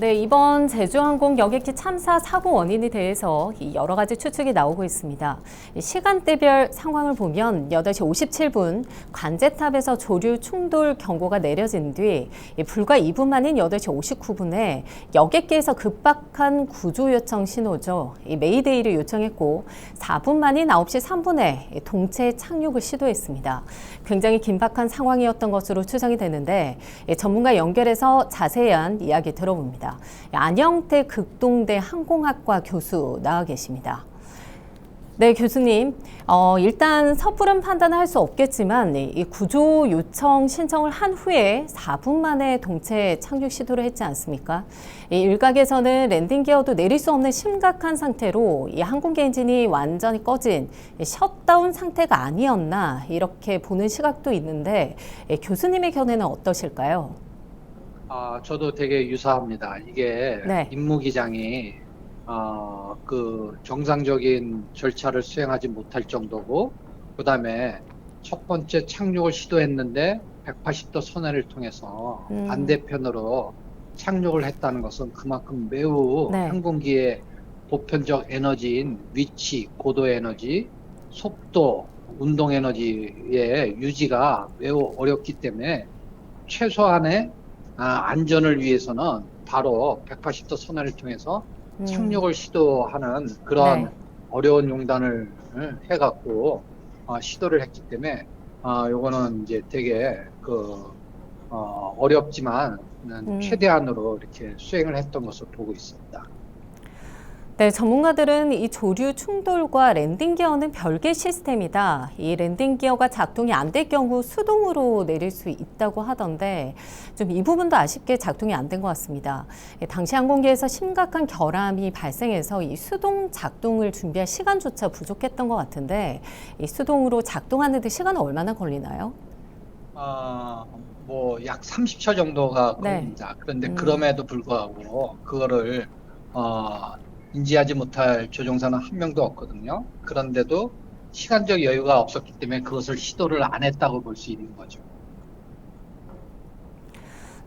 네, 이번 제주항공 여객기 참사 사고 원인에 대해서 여러 가지 추측이 나오고 있습니다. 시간대별 상황을 보면 8시 57분 관제탑에서 조류 충돌 경고가 내려진 뒤 불과 2분 만인 8시 59분에 여객기에서 급박한 구조 요청 신호죠. 메이데이를 요청했고 4분 만인 9시 3분에 동체 착륙을 시도했습니다. 굉장히 긴박한 상황이었던 것으로 추정이 되는데 전문가 연결해서 자세한 이야기 들어봅니다. 안영태 극동대 항공학과 교수 나와 계십니다. 네, 교수님. 일단 섣부른 판단을 할 수 없겠지만 이 구조 요청 신청을 한 후에 4분 만에 동체 착륙 시도를 했지 않습니까? 이 일각에서는 랜딩 기어도 내릴 수 없는 심각한 상태로 이 항공기 엔진이 완전히 꺼진 셧다운 상태가 아니었나 이렇게 보는 시각도 있는데 교수님의 견해는 어떠실까요? 저도 되게 유사합니다. 이게 네. 임무기장이 그 정상적인 절차를 수행하지 못할 정도고, 그다음에 첫 번째 착륙을 시도했는데 180도 선회를 통해서 반대편으로 착륙을 했다는 것은 그만큼 매우 네. 항공기의 보편적 에너지인 위치, 고도 에너지, 속도, 운동 에너지의 유지가 매우 어렵기 때문에 최소한의 안전을 위해서는 바로 180도 선회를 통해서 착륙을 시도하는 그런 네. 어려운 용단을 해갖고 시도를 했기 때문에 요거는 이제 되게 어렵지만 최대한으로 이렇게 수행을 했던 것으로 보고 있습니다. 네, 전문가들은 이 조류 충돌과 랜딩 기어는 별개 시스템이다. 이 랜딩 기어가 작동이 안 될 경우 수동으로 내릴 수 있다고 하던데 좀 이 부분도 아쉽게 작동이 안 된 것 같습니다. 당시 항공기에서 심각한 결함이 발생해서 이 수동 작동을 준비할 시간조차 부족했던 것 같은데 이 수동으로 작동하는 데 시간은 얼마나 걸리나요? 뭐 약 30초 정도가 네. 걸립니다. 그런데 그럼에도 불구하고 그거를 인지하지 못할 조종사는 한 명도 없거든요. 그런데도 시간적 여유가 없었기 때문에 그것을 시도를 안 했다고 볼 수 있는 거죠.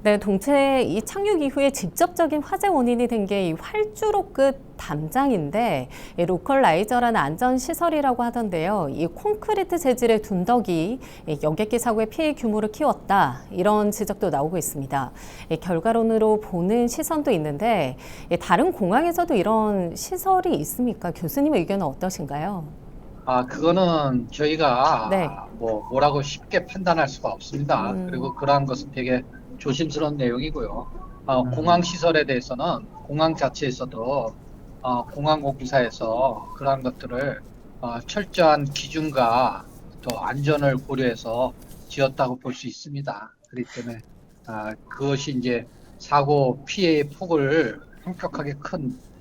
네, 동체 이 착륙 이후에 직접적인 화재 원인이 된 게 이 활주로 끝 담장인데 이 로컬라이저라는 안전시설이라고 하던데요. 이 콘크리트 재질의 둔덕이 여객기 사고의 피해 규모를 키웠다. 이런 지적도 나오고 있습니다. 결과론으로 보는 시선도 있는데 다른 공항에서도 이런 시설이 있습니까? 교수님의 의견은 어떠신가요? 그거는 저희가 네. 뭐라고 쉽게 판단할 수가 없습니다. 그리고 그러한 것은 되게 조심스러운 내용이고요. 공항 시설에 대해서는 공항 자체에서도 공항공사에서 그러한 것들을 철저한 기준과 또 안전을 고려해서 지었다고 볼 수 있습니다. 그렇기 때문에 그것이 이제 사고 피해의 폭을 현격하게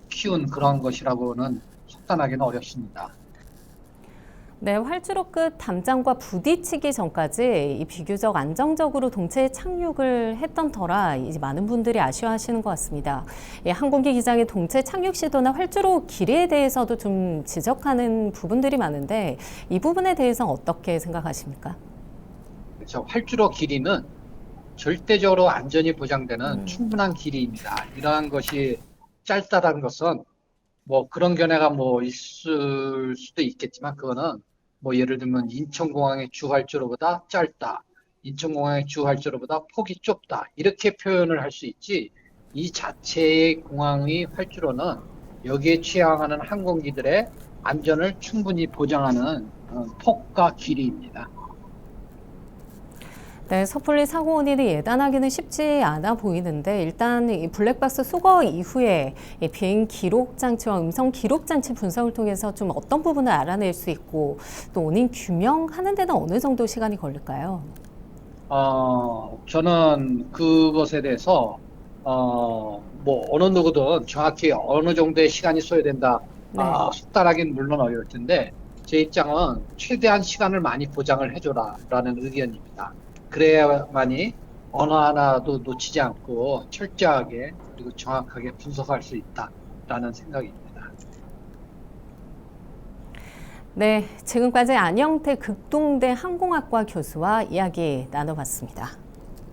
키운 그러한 것이라고는 속단하기는 어렵습니다. 네, 활주로 끝 담장과 부딪히기 전까지 이 비교적 안정적으로 동체에 착륙을 했던 터라 이제 많은 분들이 아쉬워하시는 것 같습니다. 항공기 기장의 동체 착륙 시도나 활주로 길이에 대해서도 좀 지적하는 부분들이 많은데 이 부분에 대해서는 어떻게 생각하십니까? 그렇죠. 활주로 길이는 절대적으로 안전이 보장되는 충분한 길이입니다. 이러한 것이 짧다는 것은 뭐 그런 견해가 뭐 있을 수도 있겠지만 그거는 뭐 예를 들면 인천공항의 주활주로보다 짧다. 인천공항의 주활주로보다 폭이 좁다. 이렇게 표현을 할 수 있지 이 자체의 공항의 활주로는 여기에 취항하는 항공기들의 안전을 충분히 보장하는 폭과 길이입니다. 네, 섣불리 사고 원인을 예단하기는 쉽지 않아 보이는데 일단 이 블랙박스 수거 이후에 이 비행 기록 장치와 음성 기록 장치 분석을 통해서 좀 어떤 부분을 알아낼 수 있고 또 원인 규명하는 데는 어느 정도 시간이 걸릴까요? 저는 그것에 대해서 뭐 어느 누구든 정확히 어느 정도의 시간이 소요된다. 네. 속단하기는 물론 어려울 텐데 제 입장은 최대한 시간을 많이 보장을 해줘라라는 의견입니다. 그래야만이 어느 하나도 놓치지 않고 철저하게 그리고 정확하게 분석할 수 있다라는 생각입니다. 네, 지금까지 안영태 극동대 항공학과 교수와 이야기 나눠봤습니다.